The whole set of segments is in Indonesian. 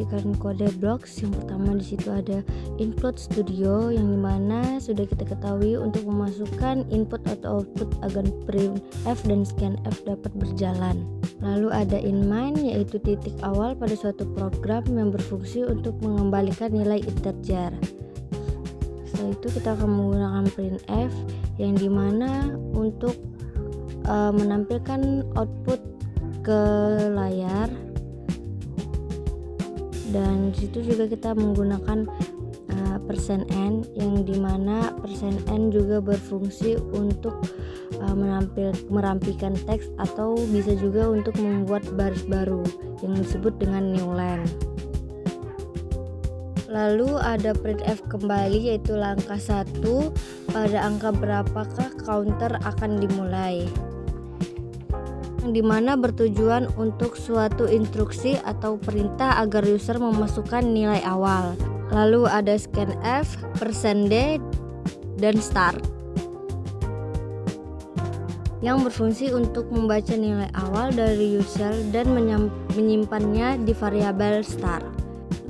mengoperasikan kode blocks. Yang pertama di situ ada input studio, yang dimana sudah kita ketahui untuk memasukkan input atau output agar printf dan scanf dapat berjalan. Lalu ada inMain, yaitu titik awal pada suatu program yang berfungsi untuk mengembalikan nilai integer. Setelah itu kita akan menggunakan printf, yang dimana untuk menampilkan output ke layar, dan disitu juga kita menggunakan %n, yang dimana %n juga berfungsi untuk merampikan teks atau bisa juga untuk membuat baris baru yang disebut dengan newline. Lalu ada printf kembali, yaitu langkah 1, pada angka berapakah counter akan dimulai, yang dimana bertujuan untuk suatu instruksi atau perintah agar user memasukkan nilai awal. Lalu ada scanf, %d, dan start, yang berfungsi untuk membaca nilai awal dari user dan menyimpannya di variabel start.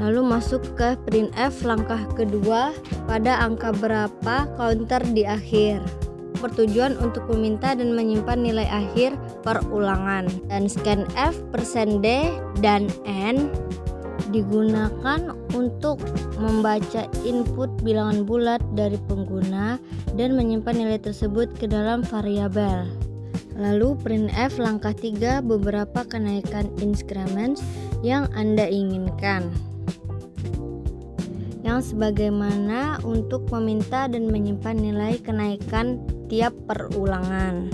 Lalu masuk ke printf langkah kedua, pada angka berapa counter di akhir, bertujuan untuk meminta dan menyimpan nilai akhir perulangan. Dan scanf, %d, dan n digunakan untuk membaca input bilangan bulat dari pengguna dan menyimpan nilai tersebut ke dalam variabel. Lalu printf langkah 3, beberapa kenaikan increments yang Anda inginkan, yang sebagaimana untuk meminta dan menyimpan nilai kenaikan tiap perulangan.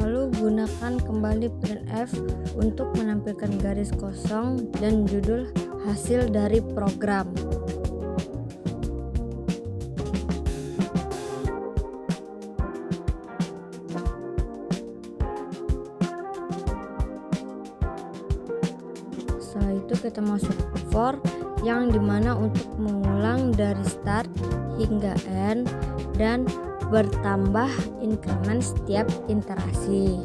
Lalu gunakan kembali printf untuk menampilkan garis kosong dan judul hasil dari program. Setelah itu kita masuk for, yang dimana untuk mengulang dari start hingga end dan bertambah increment setiap iterasi.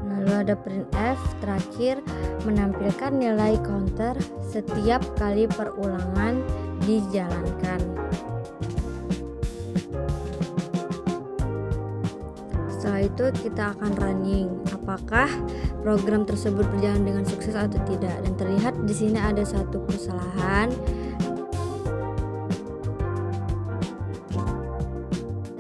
Lalu ada printf terakhir, menampilkan nilai counter setiap kali perulangan dijalankan. Setelah itu kita akan running apakah program tersebut berjalan dengan sukses atau tidak. Dan terlihat di sini ada satu kesalahan,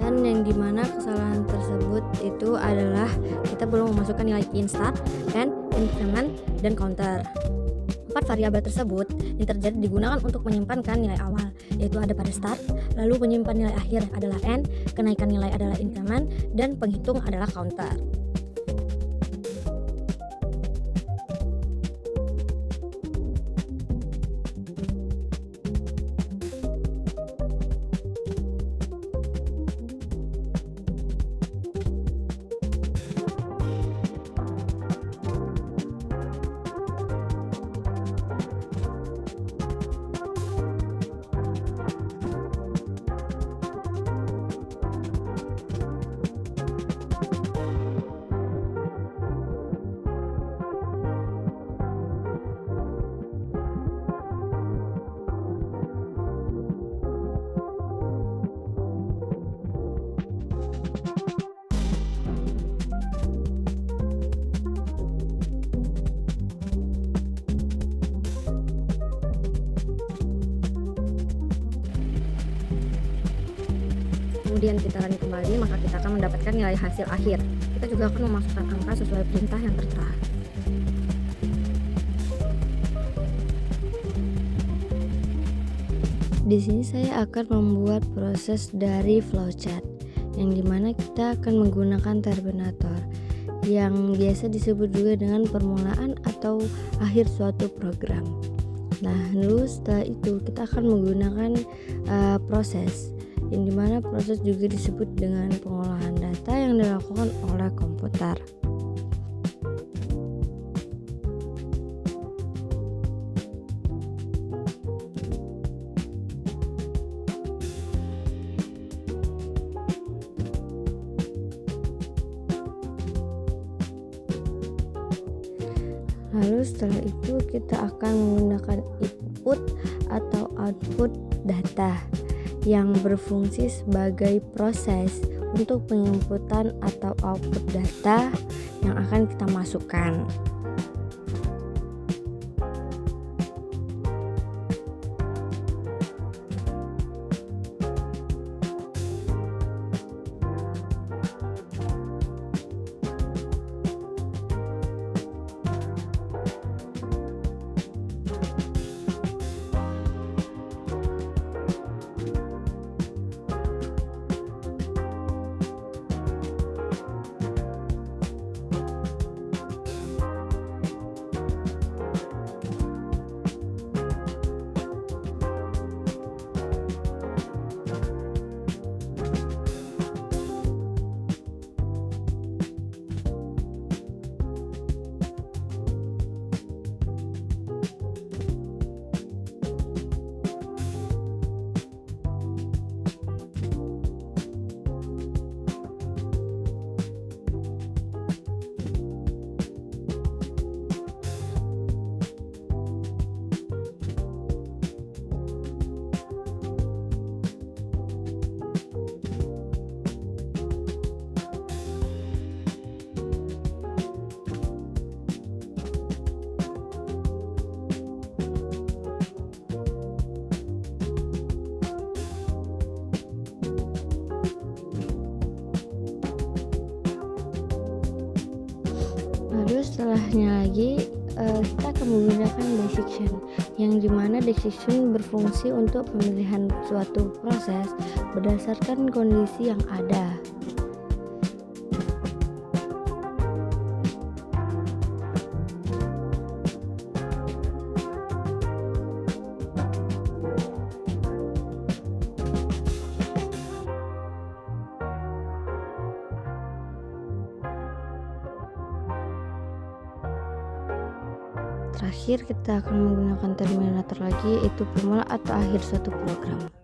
dan yang dimana kesalahan tersebut itu adalah kita belum memasukkan nilai start, end, increment, dan counter. 4 variabel tersebut integer digunakan untuk menyimpankan nilai awal, yaitu ada pada start, lalu menyimpan nilai akhir adalah end, kenaikan nilai adalah increment, dan penghitung adalah counter. Kemudian kita run kembali, maka kita akan mendapatkan nilai hasil akhir. Kita juga akan memasukkan angka sesuai perintah yang tertera. Di sini saya akan membuat proses dari flowchart, yang dimana kita akan menggunakan terminator, yang biasa disebut juga dengan permulaan atau akhir suatu program. Nah, lalu setelah itu kita akan menggunakan proses, yang dimana proses juga disebut dengan pengolahan data yang dilakukan oleh komputer. Lalu setelah itu kita akan menggunakan input atau output data yang berfungsi sebagai proses untuk penginputan atau output data yang akan kita masukkan. Lalu setelahnya lagi kita akan menggunakan decision, yang dimana decision berfungsi untuk pemilihan suatu proses berdasarkan kondisi yang ada. Terakhir kita akan menggunakan terminator lagi, yaitu pemula atau akhir suatu program.